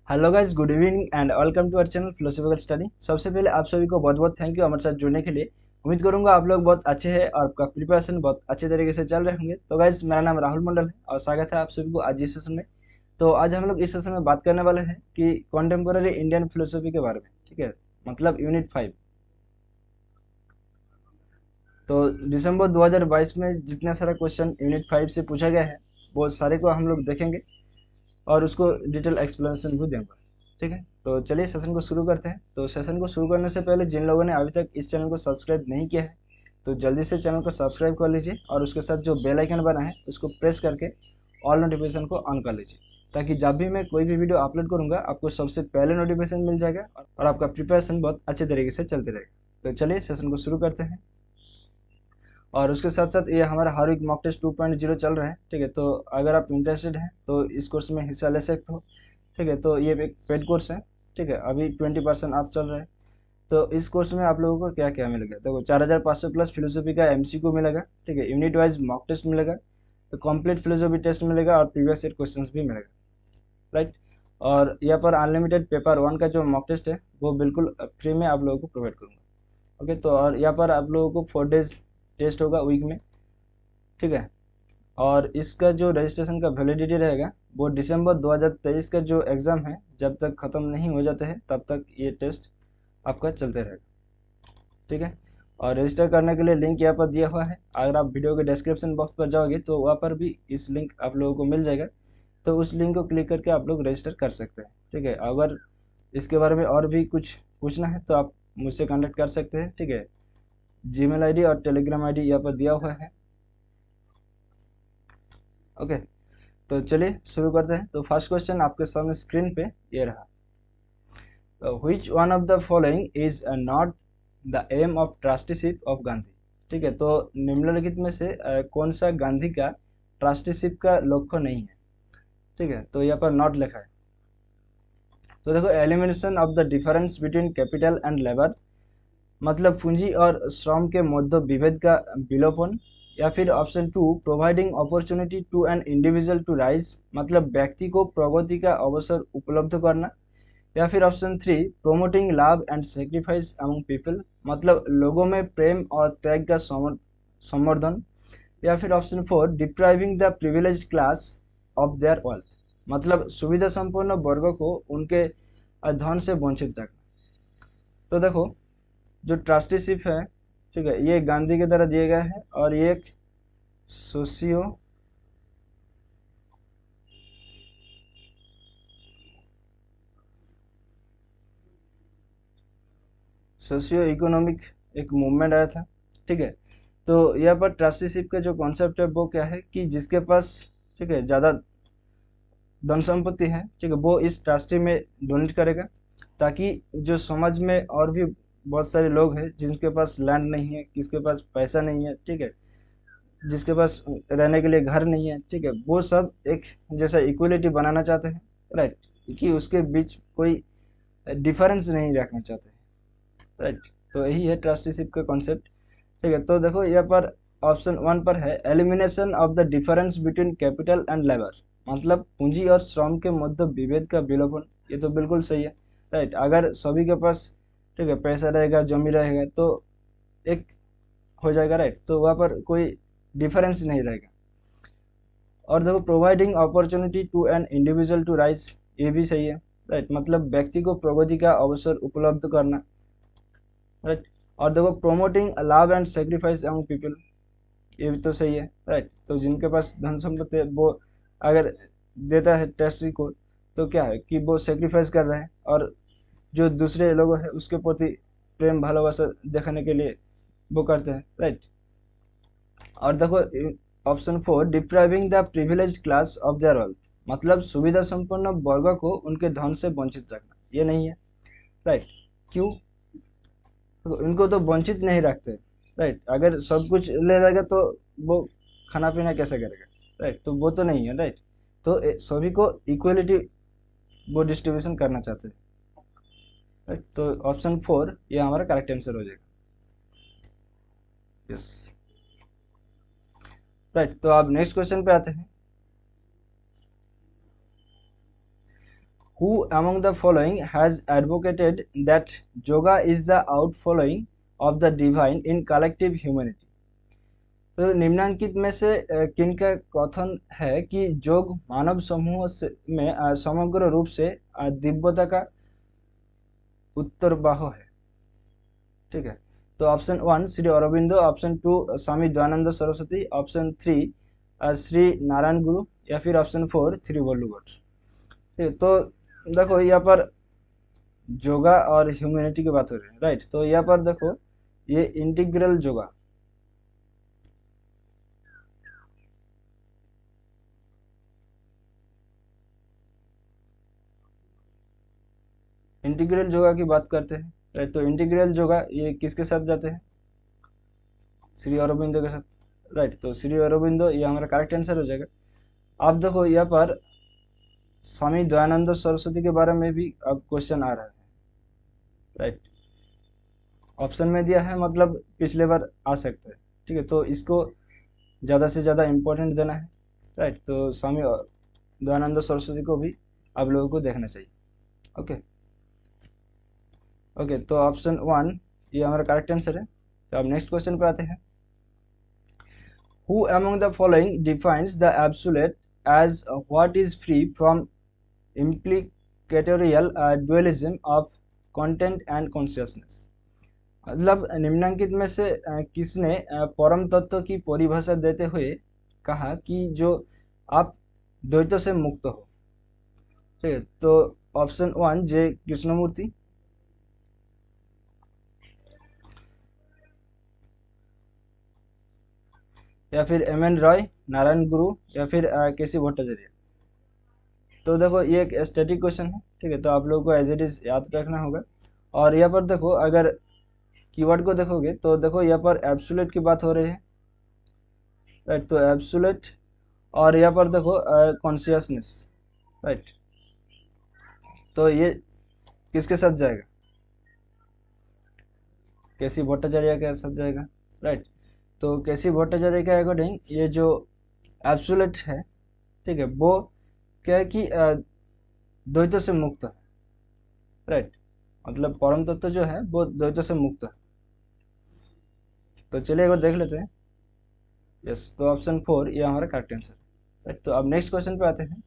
Hello guys, good evening and welcome to our channel philosophical study. सबसे पहले आप सभी को बहुत बहुत थैंक यू हमारे साथ जुड़ने के लिए। उम्मीद करूंगा आप लोग बहुत अच्छे हैं और आपका प्रिपरेशन बहुत अच्छे तरीके से चल रहे होंगे। तो गाइस, मेरा नाम राहुल मंडल है और स्वागत है आप सभी को आज इस सेशन में। तो आज हम लोग इस सेशन में बात करने वाले हैं कि कॉन्टेम्पोररी इंडियन फिलोसफी के बारे में। ठीक है, मतलब यूनिट 5। तो दिसंबर 2022 में जितने सारा क्वेश्चन यूनिट 5 से पूछा गया है वो सारे को हम लोग देखेंगे और उसको डिटेल एक्सप्लेनेशन भी देंगे। ठीक है, तो चलिए सेशन को शुरू करते हैं। तो सेशन को शुरू करने से पहले जिन लोगों ने अभी तक इस चैनल को सब्सक्राइब नहीं किया है तो जल्दी से चैनल को सब्सक्राइब कर लीजिए और उसके साथ जो बेल आइकन बना है उसको प्रेस करके ऑल नोटिफिकेशन को ऑन कर लीजिए, ताकि जब भी मैं कोई भी वीडियो अपलोड करूंगा आपको सबसे पहले नोटिफिकेशन मिल जाएगा और आपका प्रिपरेशन बहुत अच्छे तरीके से चलते रहेगा। तो चलिए सेशन को शुरू करते हैं। और उसके साथ साथ ये हमारा हर वीक मॉक टेस्ट 2.0 चल रहा है। ठीक है, तो अगर आप इंटरेस्टेड हैं तो इस कोर्स में हिस्सा ले सकते हो। ठीक है, तो ये एक पेड कोर्स है। ठीक है, अभी 20% आप चल रहा है। तो इस कोर्स में आप लोगों को क्या क्या मिलेगा, तो 4500 प्लस फिलोसफी का एमसीक्यू मिलेगा। ठीक है, यूनिट वाइज मॉक टेस्ट मिलेगा, तो कंप्लीट फिलोसफी टेस्ट मिलेगा और प्रीवियस ईयर क्वेश्चंस भी मिलेगा। राइट। और यहाँ पर अनलिमिटेड पेपर 1 का जो मॉक टेस्ट है वो बिल्कुल फ्री में आप लोगों को प्रोवाइड करूँगा। ओके, तो और यहाँ पर आप लोगों को 4 डेज टेस्ट होगा वीक में। ठीक है, और इसका जो रजिस्ट्रेशन का वैलिडिटी रहेगा वो दिसंबर 2023 का जो एग्ज़ाम है जब तक ख़त्म नहीं हो जाते हैं तब तक ये टेस्ट आपका चलते रहेगा। ठीक है, और रजिस्टर करने के लिए लिंक यहाँ पर दिया हुआ है। अगर आप वीडियो के डिस्क्रिप्शन बॉक्स पर जाओगे तो वहाँ पर भी इस लिंक आप लोगों को मिल जाएगा। तो उस लिंक को क्लिक करके आप लोग रजिस्टर कर सकते हैं। ठीक है, अगर इसके बारे में और भी कुछ पूछना है तो आप मुझसे कॉन्टेक्ट कर सकते हैं। ठीक है, जीमेल आईडी और टेलीग्राम आईडी यहाँ पर दिया हुआ है। ओके, तो चलिए शुरू करते हैं। तो फर्स्ट क्वेश्चन आपके सामने स्क्रीन पे ये रहा। Which one of the following is not the aim of trusteeship of Gandhi. ठीक है, तो निम्नलिखित में से कौन सा गांधी का ट्रस्टीशिप का लक्ष्य नहीं है। ठीक है, तो यहाँ पर नॉट लिखा है। तो देखो, elimination of the difference between capital and labour, मतलब पूंजी और श्रम के मध्य विभेद का विलोपन। या फिर option 2, providing opportunity to an individual to rise, मतलब व्यक्ति को प्रगति का अवसर उपलब्ध करना। या फिर option 3, promoting love and sacrifice among people, मतलब लोगों में प्रेम और त्याग का संवर्धन। या फिर option 4, depriving the privileged class of their wealth, मतलब सुविधा संपन्न वर्गों को उनके धन से वंचित रखना। तो देखो, जो ट्रस्टीशिप है, ठीक है, ये गांधी के द्वारा दिया गया है और ये एक सोशियो सोशियो इकोनॉमिक एक मूवमेंट आया था। ठीक है, तो यहाँ पर ट्रस्टीशिप का जो कॉन्सेप्ट है वो क्या है कि जिसके पास, ठीक है, ज़्यादा धन संपत्ति है, ठीक है, वो इस ट्रस्टी में डोनेट करेगा, ताकि जो समाज में और भी बहुत सारे लोग हैं जिनके पास लैंड नहीं है, किसके पास पैसा नहीं है, ठीक है, जिसके पास रहने के लिए घर नहीं है, ठीक है, वो सब एक जैसा इक्वलिटी बनाना चाहते हैं। राइट, कि उसके बीच कोई डिफरेंस नहीं रखना चाहते हैं। राइट, तो यही है ट्रस्टीशिप का कॉन्सेप्ट। ठीक है, तो देखो यहाँ पर ऑप्शन 1 पर है elimination of the difference between capital and labour, मतलब पूंजी और श्रम के मध्य विभेद का विलोपन। ये तो बिल्कुल सही है। राइट, अगर सभी के पास, ठीक है, पैसा रहेगा, जमी रहेगा तो एक हो जाएगा। राइट, तो वहाँ पर कोई डिफरेंस नहीं रहेगा। और देखो, providing opportunity to an individual to rise, ये भी सही है। राइट, मतलब व्यक्ति को प्रगति का अवसर उपलब्ध करना। राइट, और देखो, promoting love and sacrifice among people, ये भी तो सही है। राइट, तो जिनके पास धन संपत्ति है वो अगर देता है टेस्टी को तो क्या है कि वो सेक्रीफाइस कर रहा है और जो दूसरे लोग हैं उसके प्रति प्रेम भालोबासा दिखाने के लिए वो करते हैं। राइट, और देखो option 4, depriving the privileged class of their wealth, मतलब सुविधा संपन्न वर्ग को उनके धन से वंचित रखना, ये नहीं है। राइट, क्यों, तो इनको तो वंचित नहीं रखते। राइट, अगर सब कुछ ले लेगा तो वो खाना पीना कैसे करेगा। राइट, तो वो तो नहीं है। राइट, तो सभी को इक्वलिटी वो डिस्ट्रीब्यूशन करना चाहते हैं। राइट, तो ऑप्शन 4 ये हमारा करेक्ट आंसर हो जाएगा। यस। राइट, तो अब नेक्स्ट क्वेश्चन पे आते हैं। Who among the following has advocated that yoga is the outflowing of the divine in collective humanity? तो निम्नांकित में से किनका कथन है कि योग मानव समूह में समग्र रूप से दिव्यता का उत्तरवाह है? ठीक है, तो option 1 Shri Aurobindo, option 2 Swami Dayanand Saraswati, option 3 Shri Narayan गुरु, या फिर ऑप्शन 4 श्री वल्लुभट्ट। ठीक है, तो देखो यहाँ पर योगा और ह्यूमैनिटी की बात हो रही है, राइट। तो यहाँ पर देखो ये इंटीग्रल योगा, इंटीग्रल योगा की बात करते हैं, राइट। तो इंटीग्रल योगा ये किसके साथ जाते हैं? श्री अरविंदो के साथ, राइट। तो श्री अरविंदो ये हमारा करेक्ट आंसर हो जाएगा। आप देखो यहाँ पर स्वामी दयानंद सरस्वती के बारे में भी अब क्वेश्चन आ रहा है, राइट। ऑप्शन में दिया है, मतलब पिछले बार आ सकता है, ठीक है। तो इसको ज़्यादा से ज़्यादा इम्पोर्टेंट देना है, राइट। तो स्वामी दयानंद सरस्वती को भी आप लोगों को देखना चाहिए। ओके ओके, तो ऑप्शन 1 ये हमारा करेक्ट आंसर है। तो अब नेक्स्ट क्वेश्चन पे आते हैं। Who among the following defines the absolute as what is free from implicatorial dualism of content and consciousness? मतलब निम्नांकित में से किसने परम तत्व की परिभाषा देते हुए कहा कि जो आप द्वैतों से मुक्त हो? ठीक है, तो ऑप्शन 1 जे कृष्णमूर्ति, या फिर एम.एन. रॉय, नारायण गुरु, या फिर केसी भट्टाचार्य। तो देखो ये एक स्टैटिक क्वेश्चन है, ठीक है। तो आप लोगों को एज इट इज याद रखना होगा। और यहाँ पर देखो अगर कीवर्ड को देखोगे तो देखो यहाँ पर एब्सोल्यूट की बात हो रही है, राइट। तो एब्सोल्यूट, और यहाँ पर देखो कॉन्शियसनेस, राइट। तो ये किसके साथ जाएगा? केसी भट्टाचार्य के साथ जाएगा, राइट। तो केसी भट्टाचार्य के अकॉर्डिंग ये जो एब्सोल्यूट है, ठीक है, वो क्या है कि द्वैतों से मुक्त है, राइट। मतलब परम तत्व जो है वो द्वैतों से मुक्त है। तो चलिए एक बार देख लेते हैं। यस, तो ऑप्शन 4 ये हमारा करेक्ट आंसर, राइट। तो अब नेक्स्ट क्वेश्चन पे आते हैं।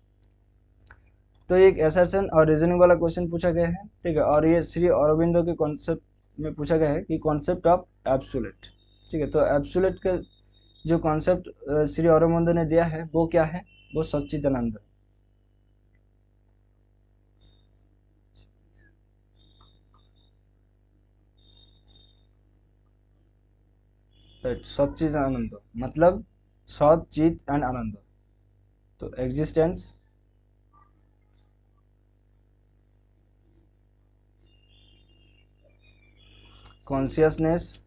तो एक असर्शन और रीजनिंग वाला क्वेश्चन पूछा गया है, ठीक है। और ये श्री अरविंदो के कॉन्सेप्ट में पूछा गया है कि कॉन्सेप्ट ऑफ एब्सोल्यूट, ठीक है। तो एब्सोल्यूट का जो कॉन्सेप्ट श्री अरविंदो ने दिया है वो क्या है? वो सच्चिदानंद, राइट। सच्चिदानंद मतलब सत चित एंड आनंद। तो एग्जिस्टेंस, कॉन्शियसनेस,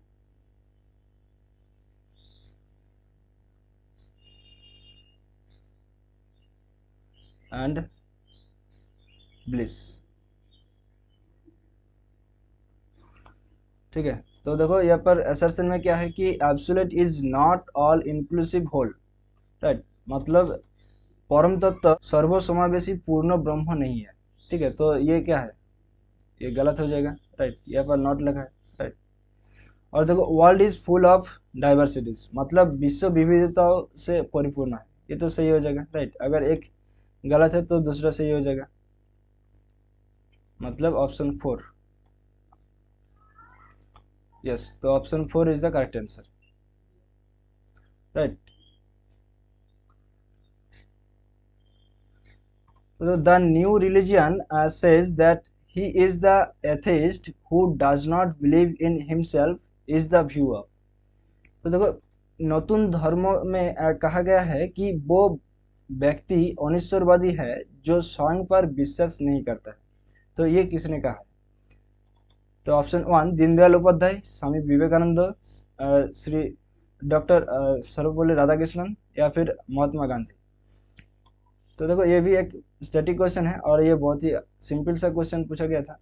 एंड ब्लिस, ठीक है। तो देखो यहाँ पर असर्शन में क्या है कि absolute is not all inclusive whole, right. मतलब परम तत्व सर्वसमावेशी पूर्ण ब्रह्म नहीं है, ठीक है। तो ये क्या है? ये गलत हो जाएगा, राइट। यहाँ पर नॉट लिखा है, राइट। और देखो world is full of diversities, मतलब विश्व विविधताओं से परिपूर्ण है, ये तो सही हो जाएगा, राइट। अगर एक गलत है तो दूसरा सही हो जाएगा, मतलब ऑप्शन 4। यस, तो option 4 is the correct answer, right. So the new religion says that he is the atheist who does not believe in himself is the viewer। तो देखो नতুन धर्म में कहा गया है कि वो व्यक्ति अनिश्वरवादी है जो स्वयं पर विश्वास नहीं करता है। तो ये किसने कहा है? तो ऑप्शन 1 दीनदयाल उपाध्याय, स्वामी विवेकानंद, श्री डॉक्टर सर्वपल्ली राधाकृष्णन, या फिर महात्मा गांधी। तो देखो ये भी एक स्टैटिक क्वेश्चन है और ये बहुत ही सिंपल सा क्वेश्चन पूछा गया था।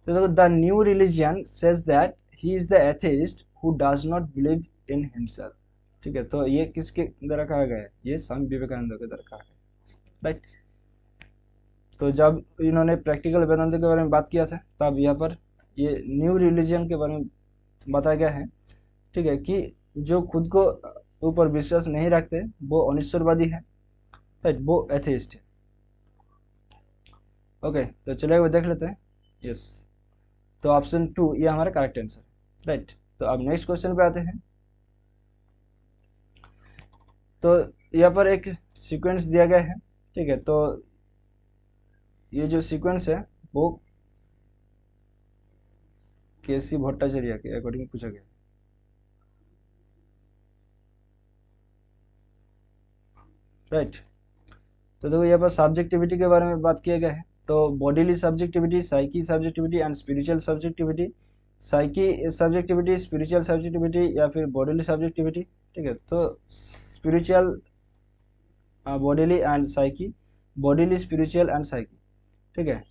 तो देखो the new religion says that he is the atheist who does not believe in himself, ठीक है। तो ये किसके द्वारा कहा गया है? ये स्वामी विवेकानंद के द्वारा कहा गया, राइट। तो जब इन्होंने प्रैक्टिकल वेदांत के बारे में बात किया था तब यहाँ पर ये न्यू रिलीजन के बारे में बताया गया है, ठीक है, कि जो खुद को ऊपर विश्वास नहीं रखते वो अनिश्वरवादी है, राइट, वो एथेइस्ट है। ओके, तो चलिए वो देख लेते हैं। यस, तो ऑप्शन 2 ये हमारा करेक्ट आंसर, राइट। तो अब नेक्स्ट क्वेश्चन पे आते हैं। तो यहाँ पर एक सीक्वेंस दिया गया है, ठीक है, तो ये जो सीक्वेंस है वो केसी भट्टाचार्य के अकॉर्डिंग पूछा गया, राइट। तो देखो यहाँ पर सब्जेक्टिविटी के बारे में बात किया गया है। तो bodily subjectivity, psyche subjectivity and spiritual subjectivity, psyche subjectivity, spiritual subjectivity या फिर बॉडीली सब्जेक्टिविटी, ठीक है। तो spiritual bodily and psyche, bodily spiritual and psyche, ठीक है।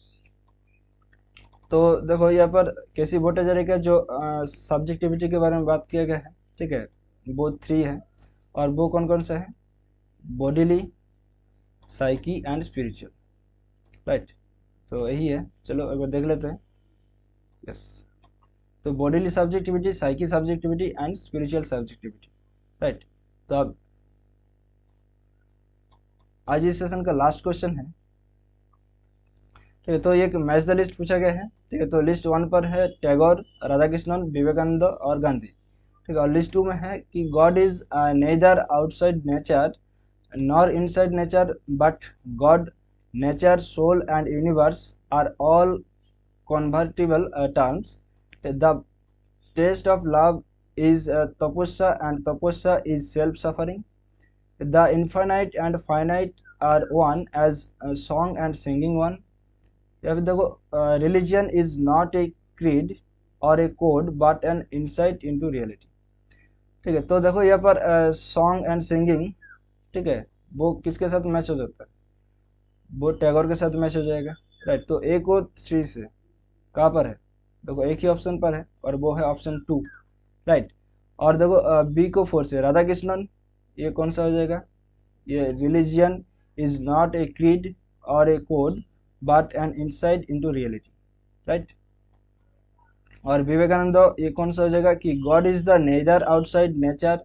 तो देखो यहाँ पर केसी भट्टाचार्य का जो सब्जेक्टिविटी के बारे में बात किया गया है, ठीक है, वो 3 है। और वो कौन कौन सा है? Bodily, psyche and spiritual, right. तो यही है, चलो एक बार देख लेते हैं। यस, तो bodily subjectivity, psyche subjectivity and spiritual subjectivity, right. तो अब आज इस सेशन का लास्ट क्वेश्चन है, ठीक है। तो एक मैच द लिस्ट पूछा गया है, ठीक है। तो लिस्ट 1 पर है टैगोर, राधा कृष्णन, विवेकानंद और गांधी, ठीक है। और लिस्ट 2 में है कि God is nether outside nature nor inside nature but God, nature, soul and universe are all convertible terms. The taste of love is tapasya and tapasya is self-suffering. The infinite and finite are one as song and singing one. या फिर देखो religion is not a creed or a code but an insight into reality, ठीक है। तो देखो यहाँ पर song and singing, ठीक है, वो किसके साथ मैच हो जाता है? वो टैगोर के साथ मैच हो जाएगा, राइट। तो ए को 3 से कहाँ पर है? देखो एक ही ऑप्शन पर है और वो है ऑप्शन 2, राइट। और देखो बी को 4 से राधा कृष्णन, ये कौन सा हो जाएगा? ये religion is not a creed और a code but an insight into reality, right. और विवेकानंद ये कौन सा हो जाएगा? कि God is the neither outside nature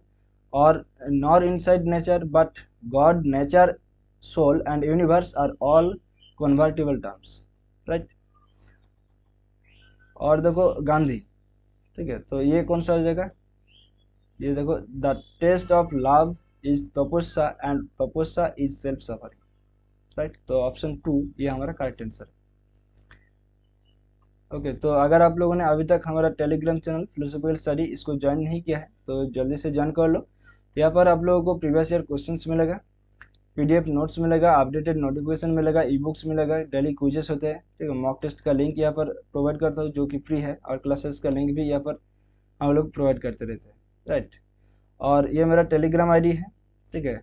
और nor inside nature but God, nature, soul and universe are all convertible terms, right. और देखो गांधी, ठीक है, तो ये कौन सा हो जाएगा? ये देखो the test of love is tapasya and tapasya is self suffering, right. तो ऑप्शन 2 ये हमारा करेक्ट आंसर है। ओके, तो अगर आप लोगों ने अभी तक हमारा टेलीग्राम चैनल फिलोसॉफिकल स्टडी इसको ज्वाइन नहीं किया है तो जल्दी से ज्वाइन कर लो। यहाँ पर आप लोगों को प्रीवियस ईयर क्वेश्चंस मिलेगा, पीडीएफ नोट्स मिलेगा, अपडेटेड नोटिफिकेशन मिलेगा, ई बुक्स मिलेगा, डेली क्विजेस होते हैं, ठीक है। मॉक टेस्ट का लिंक यहाँ पर प्रोवाइड करता हूँ जो कि फ्री है, और क्लासेस का लिंक भी यहाँ पर हम लोग प्रोवाइड करते रहते हैं, राइट। और ये मेरा टेलीग्राम आईडी है, ठीक है।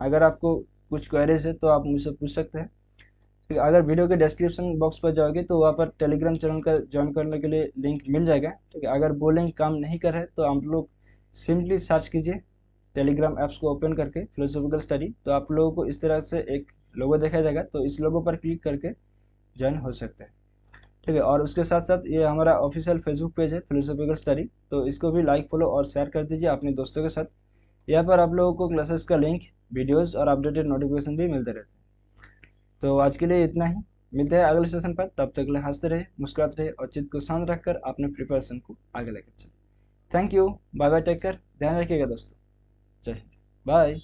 अगर आपको कुछ क्वेरीज है तो आप मुझसे पूछ सकते हैं, ठीक है। अगर वीडियो के डिस्क्रिप्शन बॉक्स पर जाओगे तो वहाँ पर टेलीग्राम चैनल का ज्वाइन करने के लिए लिंक मिल जाएगा, ठीक है। अगर वो लिंक काम नहीं कर है तो आप लोग सिंपली सर्च कीजिए टेलीग्राम ऐप्स को ओपन करके फिलोसॉफिकल स्टडी, तो आप लोगों को इस तरह से एक लोगो दिखाई देगा, तो इस लोगो पर क्लिक करके ज्वाइन हो सकते हैं, ठीक है। और उसके साथ साथ ये हमारा ऑफिशियल फेसबुक पेज है फिलोसॉफिकल स्टडी, तो इसको भी लाइक, फॉलो और शेयर कर दीजिए अपने दोस्तों के साथ। यहाँ पर आप लोगों को क्लासेस का लिंक, वीडियोज़ और अपडेटेड नोटिफिकेशन भी मिलते रहते हैं। तो आज के लिए इतना ही, मिलते हैं अगले सेशन पर। तब तक के लिए हंसते रहे, मुस्कुराते रहे और चित्त को शांत रखकर अपने प्रिपरेशन को आगे लेकर चले। Thank you, bye bye, take care, ध्यान रखिएगा दोस्तों, जय हिंद, बाय।